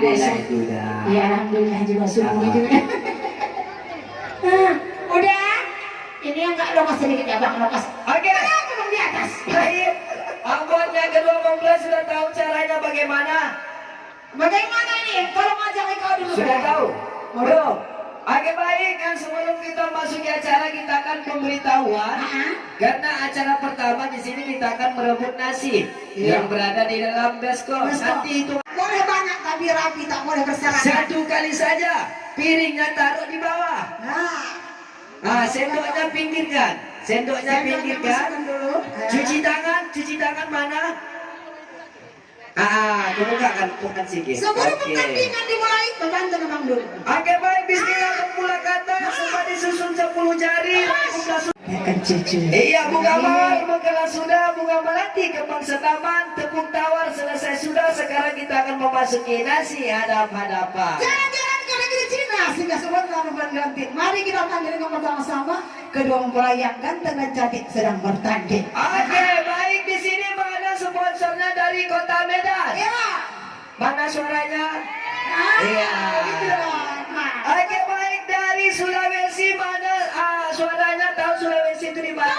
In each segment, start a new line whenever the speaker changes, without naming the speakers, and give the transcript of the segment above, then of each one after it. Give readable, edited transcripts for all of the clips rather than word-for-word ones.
alhamdulillah itu dah.
Iya alhamdulillah juga subuhnya juga. Nah, udah. Ini yang nggak lokas sedikit ya bang lokas.
Oke.
Kenapa bang di atas?
Baik. Anggotnya kedua mempelai sudah tahu caranya bagaimana?
Bagaimana nih? Tolong ajak kau dulu.
Sudah tahu? Belum. Oke baik, kan sebelum kita masuk ke acara kita akan pemberitahuan. Karena acara pertama di sini kita akan merebut nasi yang berada di dalam baskom. Nanti itu
Boleh banyak tapi rapi, tak boleh berserakan.
satu kali saja. Piringnya taruh di bawah.
Nah,
Sendoknya pinggirkan. Sendoknya pinggirkan.
masukkan dulu.
Cuci tangan mana? Bukan sikit.
Sebelum
Oke.
pertandingan dimulai, bantu abang dulu.
Oke baik, bismillah bermula kata. Semua disusun 10 jari.
Akan cucu.
Iya, bunga mawar mengkelas sudah, bunga melati kembang setaman, tepung tawar selesai sudah. Sekarang kita akan memasuki nasi hadap-hadapan.
Jalan-jalan ke negeri Cina sehingga semua telah berganti. Mari kita panggil dengan bersama-sama kedua mempelai yang ganteng dan cantik sedang bertanding.
Oke, baik di sini mana sponsornya dari Kota Medan?
Ya.
Mana suaranya?
Ah,
Iya.
gitu dong. Nah.
Oke, baik dari Sulawesi mana? Suaranya tahu Sulawesi itu di mana?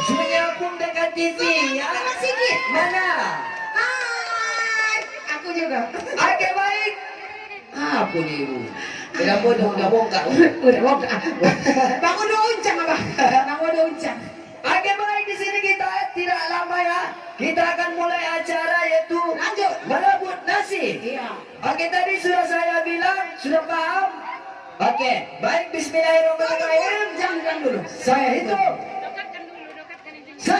Sunyapung dekat TV ya.
Sedikit.
Mana?
Hai, aku juga.
Oke, baik. Apa nih ibu? Udah bodoh, udah bongkar.
Udah bongkar. Bang udah uncang abang. Bang udah uncang.
Oke, baik di sini kita tidak lama ya. Kita akan mulai acara yaitu
Lanjut.
merebut nasi.
Iya.
Oke, tadi sudah saya bilang, sudah paham? Oke, baik bismillahirrahmanirrahim.
Jangan bilang dulu.
Saya hitung. 1.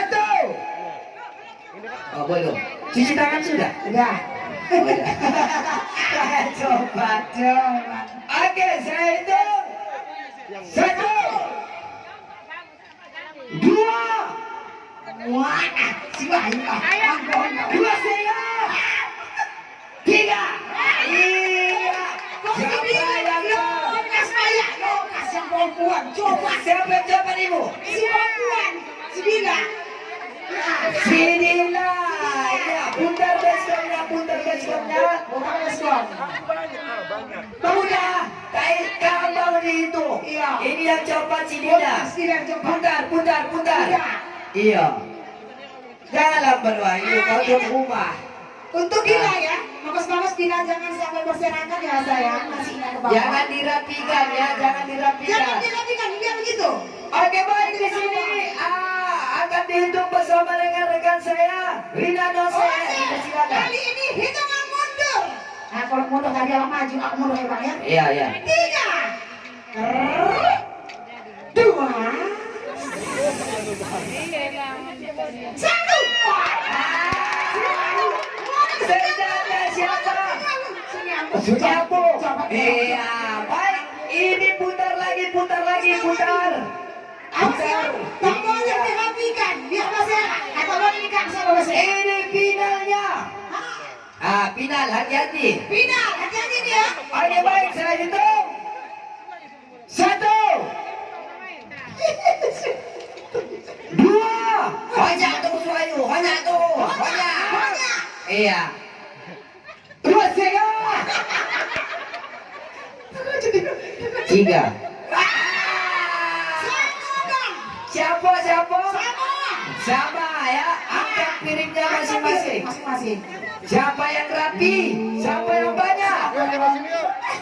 Oh, belum. Cuci tangan sudah?
Udah.
Coba. Oke, saya hitung. 1, 2,
Wah, si Bayu.
2 setengah, 3. Iya. Siapa yang
Kas Maya, kas yang perempuan. Coba.
Siapa ibu?
Si perempuan. Si Bila.
Sinilah. Ya, putar baskomnya.
Bukan respon.
Udah. Kalau dihitung.
Iya.
Ini yang cepat si Dina. Putar. Iya. Janganlah berwahyu, kau di rumah.
Untuk Dila ya. Bagus-bagus Dila jangan sampai berserakan ya sayang. Nasinya ke bawah.
Jangan dirapikan ya, jangan dirapikan.
Jangan dirapikan, biar begitu.
Oke baik di sini akan dihitung bersama dengan rekan saya Rina Nose. Silakan.
Kali ini hitungan mundur. Nah kalau mundur tadi yang maju, aku mundur ya bang ya.
Iya.
3, 2, 1.
Senjata siapa? Siapa? Iya, baik. Ini putar lagi.
Tak boleh dirapikan, biar berserakan. Atau boleh dikasih berserakan.
Ini finalnya. Final, hati-hati.
Final, hati-hati dia.
Oke baik, saya hitung. 1, 2. Banyak tuh Suayu, banyak. Iya. 2 setengah. 3. Siapa? Sama ya. Angkat piringnya masing-masing. Siapa yang rapi? Siapa yang banyak?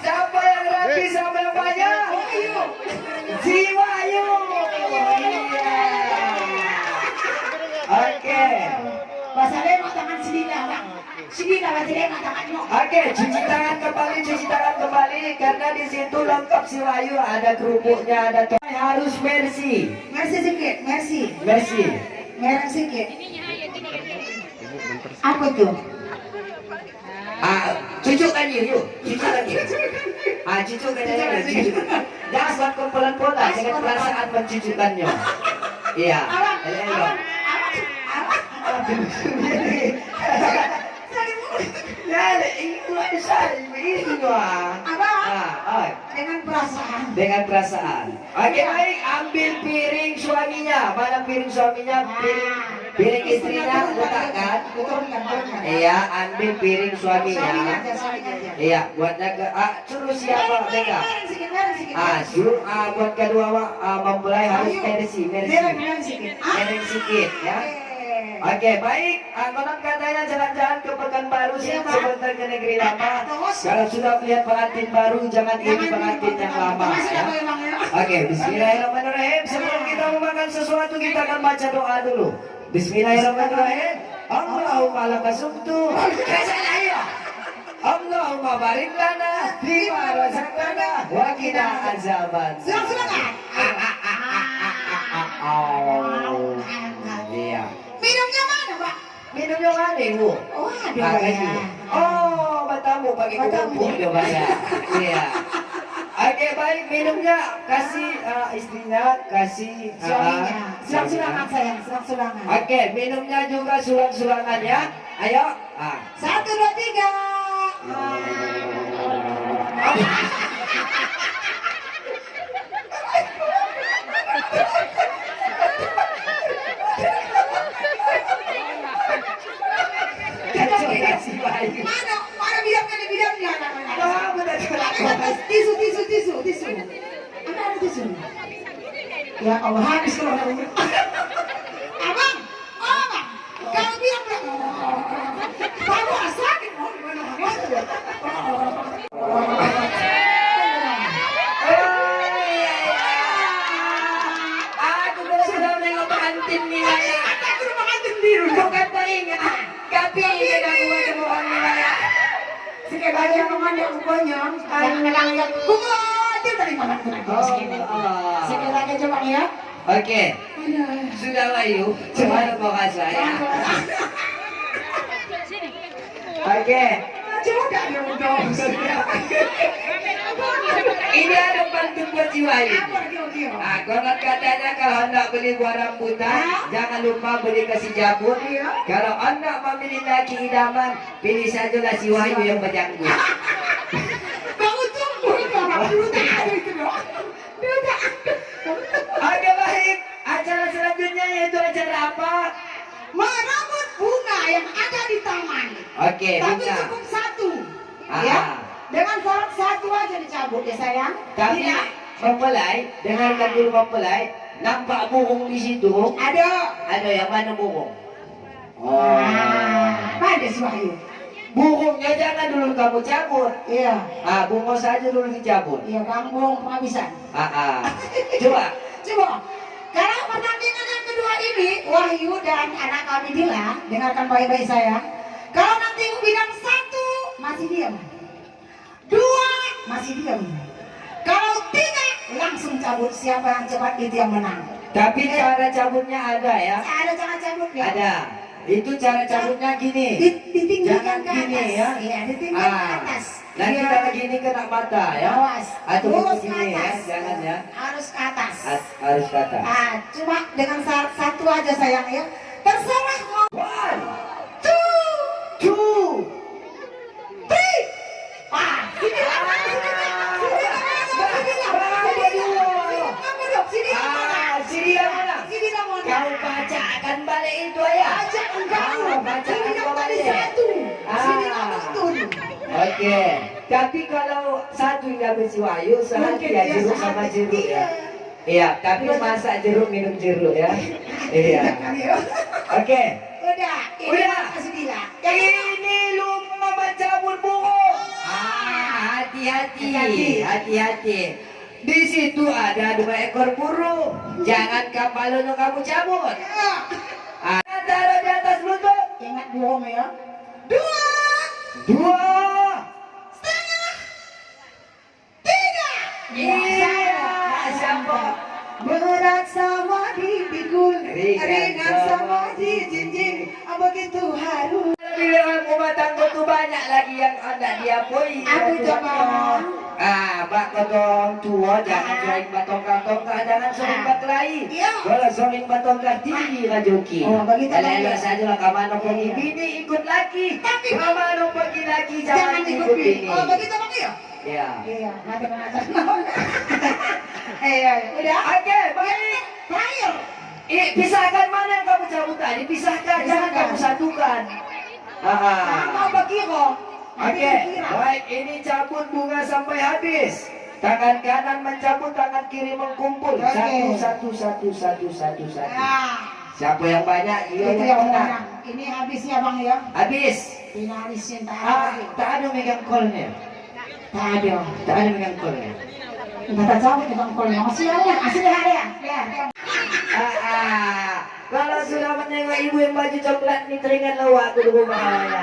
Siapa yang rapi? Siapa yang banyak? Si Wahyu. Iya. Oke.
Bahasa lewat tangan Sidina bang. Sidina bahasa lewat tanganmu.
Oke, cuci tangan kembali karena di situ lengkap si Wahyu, ada kerupuknya, ada harus mercy.
Mercy sikit, mercy. Merah sikit. Apa tuh?
Cucukkan yuk. Cucukkan aja. Jangan buat pelan-pelan, dengan perasaan mencucukkannya. Iya. Dengan perasaan. Oke baik, ambil piring suaminya. Mana piring suaminya? Piring istrinya letakkan.
Turunkan.
Iya, ambil piring suaminya.
Suaminya aja.
Iya, buatnya ke suruh siapa pegang.
Mereng sedikit.
Suruh buat kedua mempelai harus mereng
Sedikit.
sedikit ya. Oke, baik. Konon katanya jalan-jalan ke Pekanbaru sih sebentar ke negeri lama. Kalau sudah melihat pengantin baru, jangan ini pengantin yang lama. Ya. Oke, Bismillahirrahmanirrahim. Sebelum kita memakan sesuatu, kita akan baca doa dulu. Bismillahirrahmanirrahim. Allahumma lakasumtu. Allahumma barik lana fima razaqtana wa qina azaban. Iya.
Minumnya mana, Pak?
Minumnya mana, Ibu?
Oh,
Pakai
ya.
dulu. Oh, batamu pakai kumpul coba ya. Iya. Oke, baik, minumnya kasih istrinya, kasih
Suaminya. Sulang-sulangan sayang, sulang-sulangan.
Oke, minumnya juga sulang-sulangan ya. Ayo.
1, 2, 3. Mana bidangnya? Tisu. Ada tisu. Ya Allah, habis kalau Abang. Kalau bilang tahu sakit mau gimana?
Aku sudah menengok pengantin wilayah.
Aku udah makan sendiri.
Bukan teringat. Tapi ingin aku menemukan wilayah.
Sekarang yang mengandung bukunya, yang dia tadi makan Sekiranya coba ya.
Oke. Sudah Wayu. Coba bawa saya. Oke.
Coba dong.
Ini ada pantun buat si Wayu. Konon katanya kalau hendak beli buah rambutan, jangan lupa beli ke si Jabun. Kalau hendak memilih laki idaman, pilih sajalah si Wayu yang berjanggut.
Kamu tunggu, dulu tak ada itu dong.
Oke, baik. Acara selanjutnya yaitu acara apa?
Merebut bunga yang ada di taman.
Oke,
Tapi
bunga.
cukup satu.
Ah.
Ya. Dengan syarat satu aja dicabut ya sayang.
Tapi
Tidak.
mempelai, dengarkan dulu mempelai, nampak burung di situ.
Ada.
Yang mana burung?
Ada si Wahyu.
Burungnya jangan dulu kamu cabut.
Iya.
Bunga saja dulu dicabut.
Iya, kampung penghabisan.
Coba.
Coba. Karena pertandingan yang kedua ini, Wahyu dan anak kami Dila, dengarkan baik-baik saya. Kalau nanti bilang satu, masih diam. 2, masih diam. Kalau 3, langsung cabut. Siapa yang cepat itu yang menang.
Tapi cara cabutnya ada ya?
Ada cara cabutnya.
Ada. Itu cara cabutnya gini.
Ditinggikan
Jangan
ke
gini
atas.
ya.
Iya, ditinggikan ke atas.
Nanti
Iya.
kalau gini kena mata ya.
Awas.
Atau
Lurus ke
begini ya,
atas.
jangan ya.
Harus ke atas.
Harus ke atas.
Cuma dengan syarat satu aja sayang ya. Terserah mau.
1,
2,
2.
3. Sini yang mana?
Kau bacakan balik itu ya. Bacakan balik.
Sini yang betul.
Oke. Tapi kalau satu yang si Wayu, sehati ya jeruk sama jeruk ya. Iya, tapi masak jeruk minum jeruk ya. Iya. Oke.
Udah.
Udah.
Kasih Dila.
Ini lupa mencabut burung. Hati-hati. Di situ ada 2 ekor burung. Jangan kapal kamu cabut. Taruh di atas lutut.
Ingat bohong ya. 2,
2.
3.
Iya. Siapa?
Berat sama dipikul,
Ringan
sama dijinjing, begitu harum.
Bila umat tangga tu banyak lagi yang hendak diapui.
Aku coba.
Bak potong tua jangan sering batong tongkah, jangan sering berkelahi.
Iya.
Kalau sering batong tinggi rajoki.
Oh, begitu lagi.
Elok saja lah kamano pergi bini ikut laki.
Tapi
kamano pergi laki
jangan
jangan
ikut
ikut
bini.
bini.
Oh, begitu Bang ya?
Ya.
Iya, macam-macam. Iya, udah.
Oke, baik.
Terakhir.
Pisahkan mana yang kamu cabut tadi, pisahkan, jangan kamu satukan.
Mau berkiro.
Oke, baik, ini cabut bunga sampai habis. Tangan kanan mencabut, tangan kiri mengkumpul. Satu.
Nah,
Siapa yang banyak, dia
itu
yang
yang
menang.
menang. Ini habisnya bang ya.
Habis.
Finalisin
Tak ada megang kolnya.
Tak ada.
Tak ada megang kolnya.
Kata cabut bang kolnya. Masih ada, masih ada ya.
Kalau sudah menengok ibu yang baju coklat ini teringat lawak aku dulu bahaya.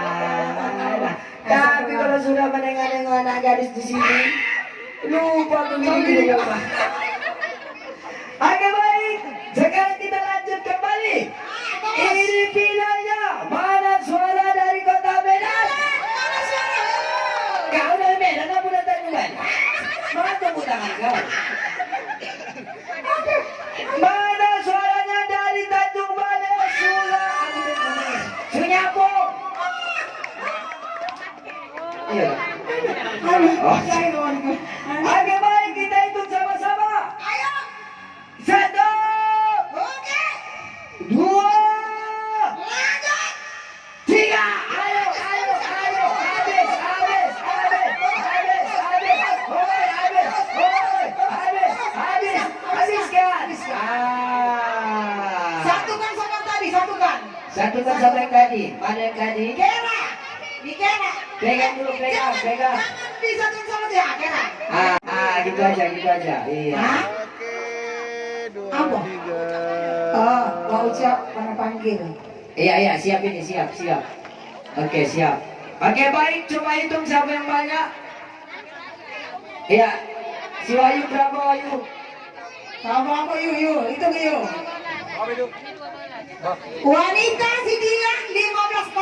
Tapi kalau sudah menengok anak gadis di sini, lupa aku di rumah. Oke baik, sekarang kita lanjut kembali. Ini finalnya, mana suara dari kota Medan? Kau dari Medan, kamu datang kembali. Mana tepuk tangan kau? Mana suaranya dari Tanjung Balai Sunyapo? Iya. Oke baik, kita hitung sama-sama.
Ayo.
1, 2, 3. Ayo, habis. Habiskan.
Satukan sama tadi, satukan.
Satukan sama yang tadi. Mana yang tadi?
Dikera.
Pegang dulu, pegang.
Jangan disatukan sama dia, kera.
Gitu aja. Iya.
Hah? Apa? Oh, mau ucap mana panggil.
Iya, siap ini, siap. Oke, siap. Oke, baik, coba hitung siapa yang banyak. Iya. Si Wahyu berapa, Wahyu?
Apa yuk, hitung yuk. Wanita si dia 15